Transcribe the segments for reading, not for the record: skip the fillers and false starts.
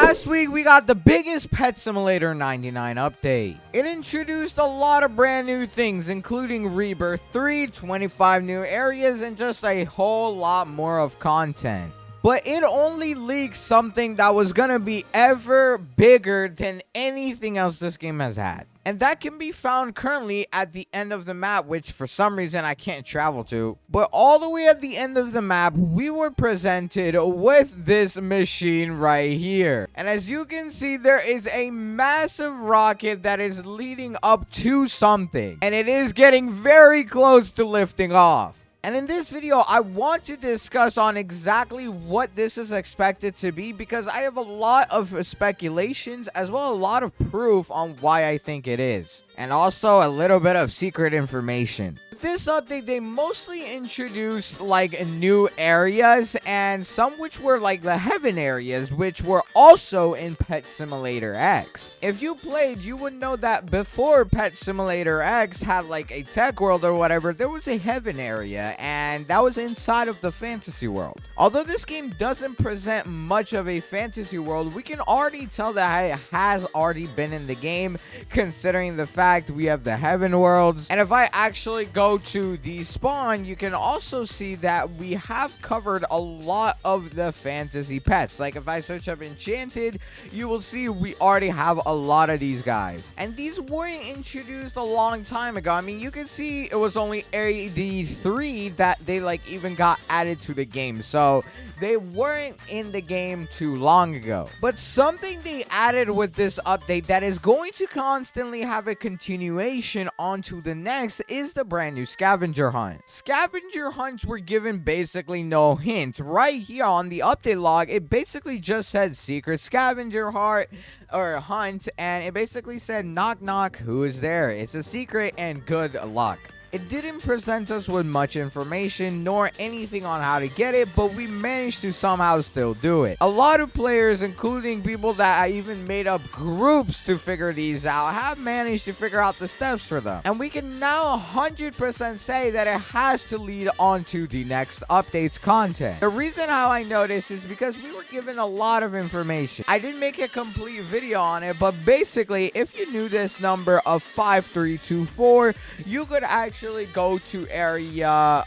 Last week, we got the biggest Pet Simulator 99 update. It introduced a lot of brand new things, including Rebirth 3, 25 new areas, and just a whole lot more of content. But it only leaked something that was gonna be ever bigger than anything else this game has had. And that can be found currently at the end of the map, which for some reason I can't travel to. But all the way at the end of the map, we were presented with this machine right here. And as you can see, there is a massive rocket that is leading up to something. And it is getting very close to lifting off. And in this video, I want to discuss on exactly what this is expected to be, because I have a lot of speculations as well as a lot of proof on why I think it is. And also a little bit of secret information. This update, they mostly introduced like new areas, and some which were like the heaven areas, which were also in Pet Simulator X. If you played, you would know that before Pet Simulator X had like a tech world or whatever, there was a heaven area, and that was inside of the fantasy world. Although this game doesn't present much of a fantasy world, we can already tell that it has already been in the game, considering the fact we have the heaven worlds. And if I actually go to the spawn, you can also see that we have covered a lot of the fantasy pets. Like if I search up enchanted, you will see we already have a lot of these guys, and these weren't introduced a long time ago. I mean, you can see it was only AD3 that they like even got added to the game, so they weren't in the game too long ago. But something they added with this update that is going to constantly have a continuation onto the next is the brand new scavenger hunt. Scavenger hunts were given basically no hint. Right here on the update log, it basically just said secret scavenger hunt, and it basically said knock knock, who is there? It's a secret and good luck. It didn't present us with much information nor anything on how to get it, but we managed to somehow still do it. A lot of players, including people that even made up groups to figure these out, have managed to figure out the steps for them. And we can now 100% say that it has to lead on to the next update's content. The reason how I know this is because we were given a lot of information. I didn't make a complete video on it, but basically, if you knew this number of 5324, you could actually go to area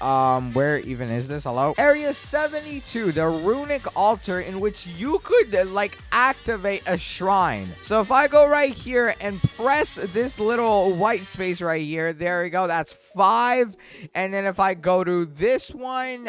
where even is this? Hello, area 72, the runic altar, in which you could like activate a shrine. So if I go right here and press this little white space right here, there we go, that's 5. And then if I go to this one,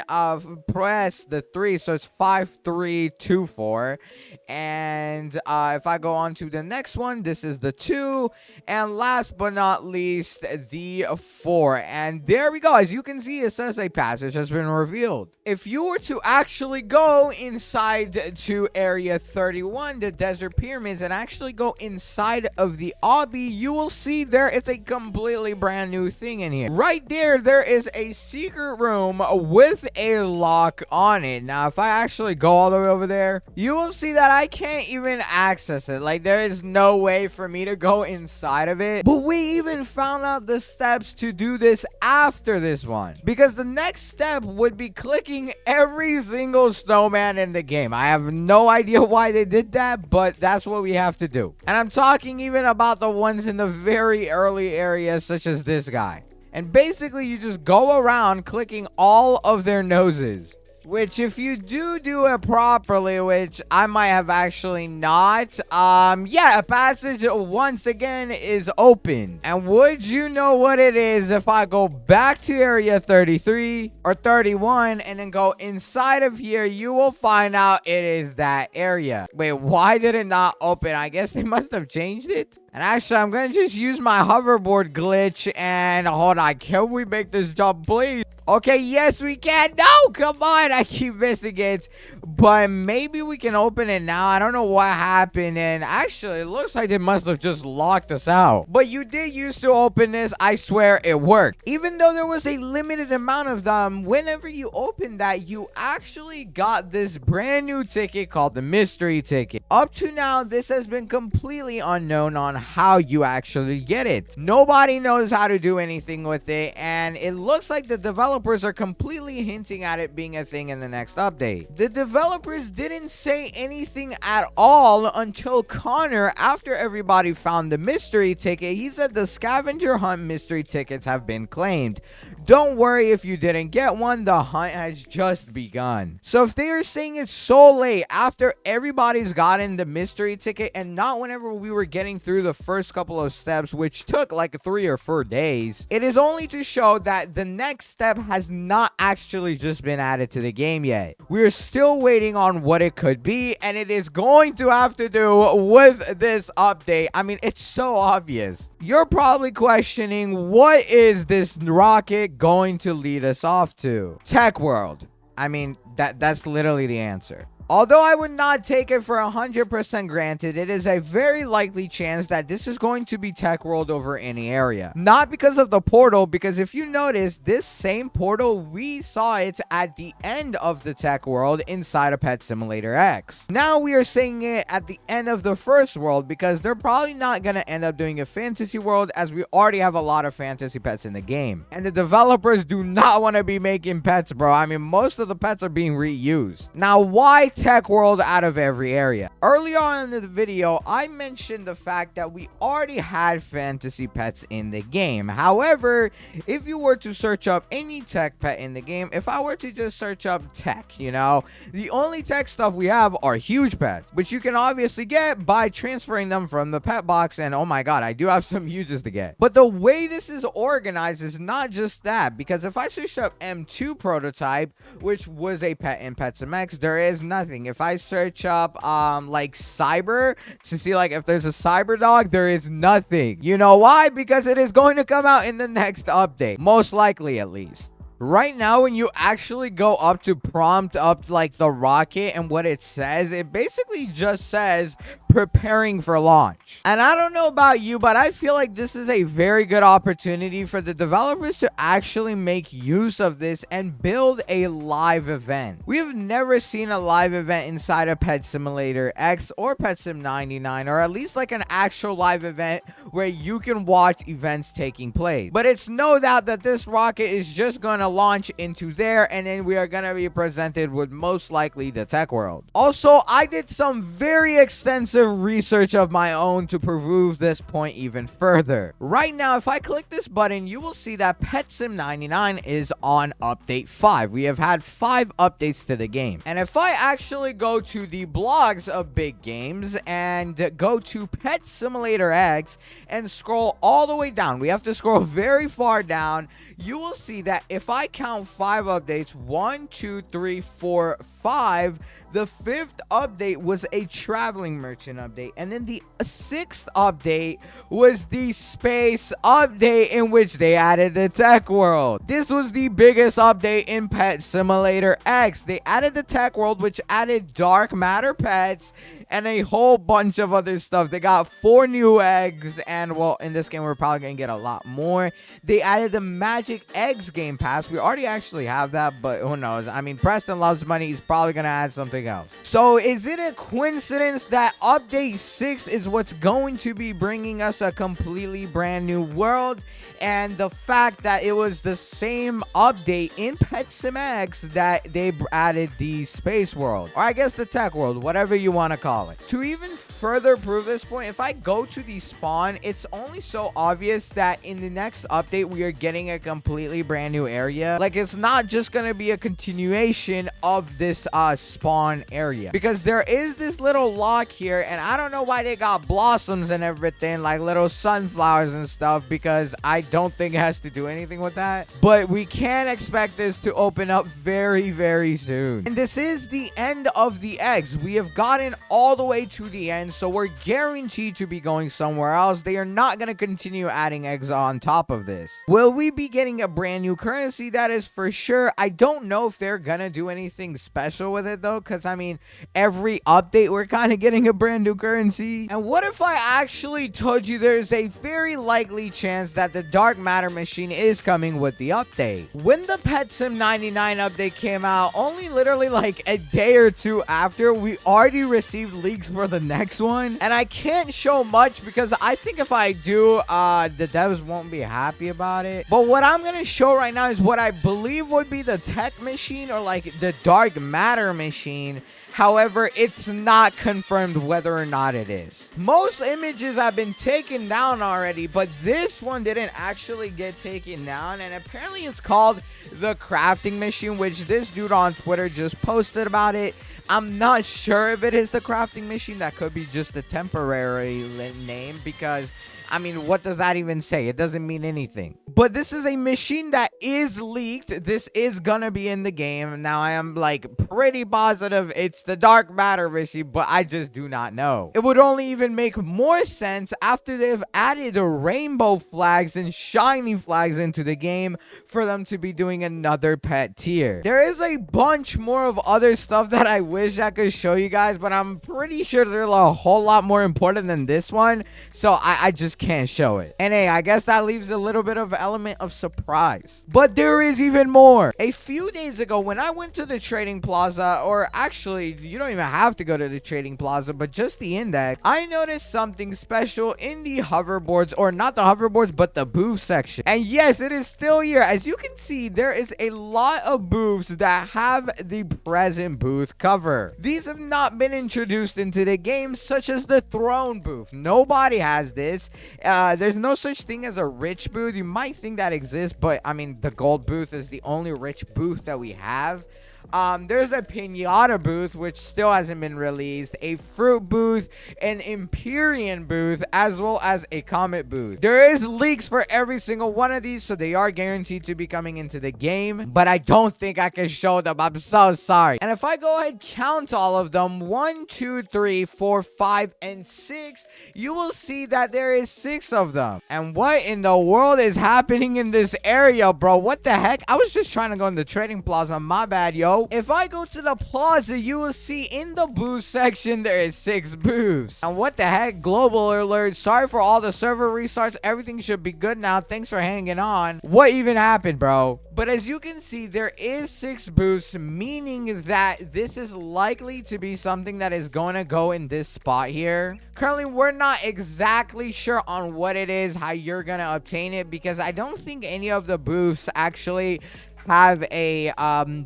press the 3, so it's 5324. And if I go on to the next one, this is the 2, and last but not least, the 4. And there we go. As you can see, it says a passage has been revealed. If you were to actually go inside to area 31, the desert pyramids, and actually go inside of the obby, you will see there is a completely brand new thing in here. Right there, there is a secret room with a lock on it. Now, if I actually go all the way over there, you will see that I can't even access it. Like, there is no way for me to go inside of it. But we even found out the steps to do this after this one, because the next step would be clicking every single snowman in the game. I have no idea why they did that, but that's what we have to do. And I'm talking even about the ones in the very early areas, such as this guy. And basically, you just go around clicking all of their noses, which if you do it properly, which I might have actually not, yeah, a passage once again is open. And would you know what it is if I go back to area 33 or 31 and then go inside of here, you will find out it is that area. Wait, why did it not open? I guess they must have changed it. And actually, I'm going to just use my hoverboard glitch, and hold on, can we make this jump, please? Okay, yes, we can. No, come on, I keep missing it. But maybe we can open it now. I don't know what happened, and actually, it looks like they must have just locked us out. But you did used to open this. I swear it worked. Even though there was a limited amount of them, whenever you opened that, you actually got this brand new ticket called the mystery ticket. Up to now, this has been completely unknown on how you actually get it. Nobody knows how to do anything with it, and it looks like the developers are completely hinting at it being a thing anything in the next update. The developers didn't say anything at all until Connor, after everybody found the mystery ticket, he said the scavenger hunt mystery tickets have been claimed. Don't worry if you didn't get one, the hunt has just begun. So if they are saying it's so late after everybody's gotten the mystery ticket and not whenever we were getting through the first couple of steps, which took like 3 or 4 days, it is only to show that the next step has not actually just been added to the game yet. We're still waiting on what it could be, and it is going to have to do with this update. I mean, it's so obvious. You're probably questioning, what is this rocket going to lead us off to? Tech World. I mean, that's literally the answer. Although I would not take it for 100% granted, it is a very likely chance that this is going to be Tech World over any area. Not because of the portal, because if you notice, this same portal, we saw it at the end of the Tech World inside of Pet Simulator X. Now we are seeing it at the end of the first world because they're probably not going to end up doing a fantasy world, as we already have a lot of fantasy pets in the game. And the developers do not want to be making pets, bro. I mean, most of the pets are being reused. Now, why Tech World out of every area? Earlier on in the video, I mentioned the fact that we already had fantasy pets in the game. However, if you were to search up any tech pet in the game, if I were to just search up tech, you know, the only tech stuff we have are huge pets, which you can obviously get by transferring them from the pet box. And oh my god, I do have some huges to get. But the way this is organized is not just that, because if I search up M2 prototype, which was a pet in PetSimX, there is nothing. If I search up like cyber to see like if there's a cyber dog, there is nothing. You know why? Because it is going to come out in the next update, most likely, at least. Right now, when you actually go up to prompt up like the rocket and what it says, it basically just says preparing for launch. And I don't know about you, but I feel like this is a very good opportunity for the developers to actually make use of this and build a live event. We have never seen a live event inside of Pet Simulator X or Pet Sim 99, or at least like an actual live event where you can watch events taking place. But it's no doubt that this rocket is just going to launch into there, and then we are going to be presented with most likely the Tech World. Also, I did some very extensive research of my own to prove this point even further. Right now, if I click this button, you will see that Pet Sim 99 is on update 5. We have had 5 updates to the game. And if I actually go to the blogs of big games and go to Pet Simulator X and scroll all the way down, we have to scroll very far down, you will see that if I count 5 updates, 1, 2, 3, 4, 5, the 5th update was a traveling merchant update, and then the 6th update was the space update, in which they added the Tech World. This was the biggest update in Pet Simulator X. They added the Tech World, which added dark matter pets and a whole bunch of other stuff. They got 4 new eggs, and well, in this game we're probably gonna get a lot more. They added the Magic Eggs Game Pass. We already actually have that, but who knows? I mean, Preston loves money. He's probably gonna add something else. So is it a coincidence that update 6 is what's going to be bringing us a completely brand new world, and the fact that it was the same update in Pet Sim X that they added the space world, or I guess the Tech World, whatever you want to call it? To even further prove this point, if I go to the spawn, it's only so obvious that in the next update we are getting a completely brand new area. Like, it's not just gonna be a continuation of this spawn area, because there is this little lock here, and I don't know why they got blossoms and everything, like little sunflowers and stuff, because I don't think it has to do anything with that. But we can expect this to open up very, very soon. And this is the end of the eggs. We have gotten all the way to the end, so we're guaranteed to be going somewhere else. They are not going to continue adding eggs on top of this. Will we be getting a brand new currency? That is for sure. I don't know if they're going to do anything special with it though, because I mean, every update we're kind of getting a brand new currency. And what if I actually told you there's a very likely chance that the dark matter machine is coming with the update? When the Pet Sim 99 update came out, only literally like a day or two after, we already received leaks for the next one. And I can't show much because I think if I do, the devs won't be happy about it. But what I'm going to show right now is what I believe would be the tech machine, or like the dark matter machine. However, it's not confirmed whether or not it is. Most images have been taken down already, but this one didn't actually get taken down. And apparently it's called the crafting machine, which this dude on Twitter just posted about it. I'm not sure if it is the crafting machine. That could be just a temporary name, because I mean, what does that even say? It doesn't mean anything. But this is a machine that is leaked. This is gonna be in the game. Now, I am like pretty positive it's the dark matter machine, but I just do not know. It would only even make more sense after they've added the rainbow flags and shiny flags into the game for them to be doing another pet tier. There is a bunch more of other stuff that I wish I could show you guys, but I'm pretty sure they're a whole lot more important than this one, so I just can't show it. And hey, I guess that leaves a little bit of element of surprise. But there is even more. A few days ago, when I went to the trading plaza, or actually, you don't even have to go to the trading plaza, but just the index, I noticed something special in the hoverboards, or not the hoverboards, but the booth section. And yes, it is still here. As you can see, there is a lot of booths that have the present booth cover. These have not been introduced into the game, such as the throne booth. Nobody has this. There's no such thing as a rich booth. You might think that exists, but I mean, the gold booth is the only rich booth that we have. There's a pinata booth, which still hasn't been released, a fruit booth, an Empyrean booth, as well as a comet booth. There is leaks for every single one of these, so they are guaranteed to be coming into the game, but I don't think I can show them. I'm so sorry. And if I go ahead count all of them, 1, 2, 3, 4, 5, and 6, you will see that there is 6 of them. And what in the world is happening in this area, bro? What the heck? I was just trying to go in the trading plaza. My bad, yo. If I go to the plaza, you will see in the booth section there is 6 booths. And what the heck? Global alert. Sorry for all the server restarts. Everything should be good now. Thanks for hanging on. What even happened, bro? But as you can see, there is 6 booths, meaning that this is likely to be something that is going to go in this spot here. Currently, we're not exactly sure on what it is, how you're going to obtain it, because I don't think any of the booths actually have a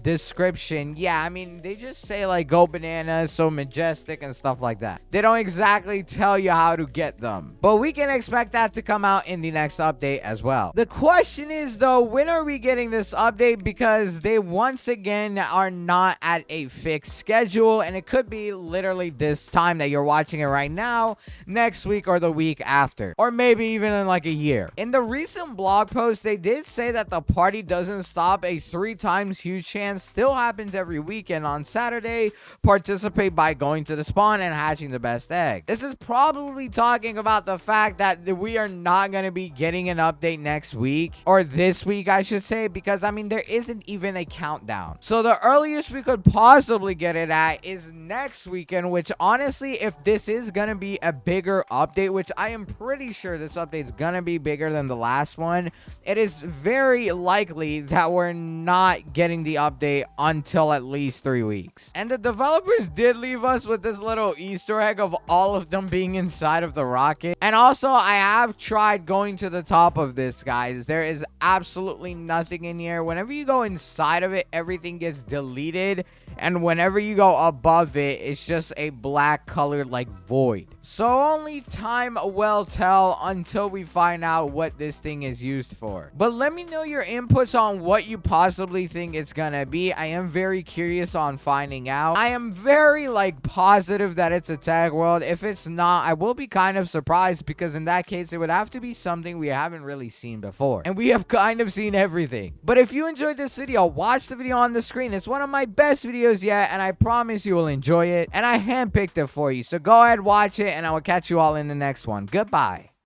description. Yeah, I mean, they just say like go bananas, so majestic and stuff like that. They don't exactly tell you how to get them, but we can expect that to come out in the next update as well. The question is though, when are we getting this update? Because they once again are not at a fixed schedule, and it could be literally this time that you're watching it right now, next week, or the week after, or maybe even in like a year. In the recent blog post, they did say that the party doesn't stop. A 3 times huge chance still happens every weekend on Saturday. Participate by going to the spawn and hatching the best egg. This is probably talking about the fact that we are not going to be getting an update next week, or this week I should say, because I mean, there isn't even a countdown. So the earliest we could possibly get it at is next weekend, which honestly, if this is going to be a bigger update, which I am pretty sure this update is going to be bigger than the last one, it is very likely that we're not getting the update until at least 3 weeks. And the developers did leave us with this little Easter egg of all of them being inside of the rocket. And also, I have tried going to the top of this, guys. There is absolutely nothing in here. Whenever you go inside of it, everything gets deleted, and whenever you go above it, it's just a black colored like void. So only time will tell until we find out what this thing is used for. But let me know your inputs on what you possibly think it's gonna be. I am very curious on finding out. I am very like positive that it's a tag world. If it's not, I will be kind of surprised, because in that case, it would have to be something we haven't really seen before. And we have kind of seen everything. But if you enjoyed this video, watch the video on the screen. It's one of my best videos yet, and I promise you will enjoy it. And I handpicked it for you. So go ahead, watch it, and I will catch you all in the next one. Goodbye.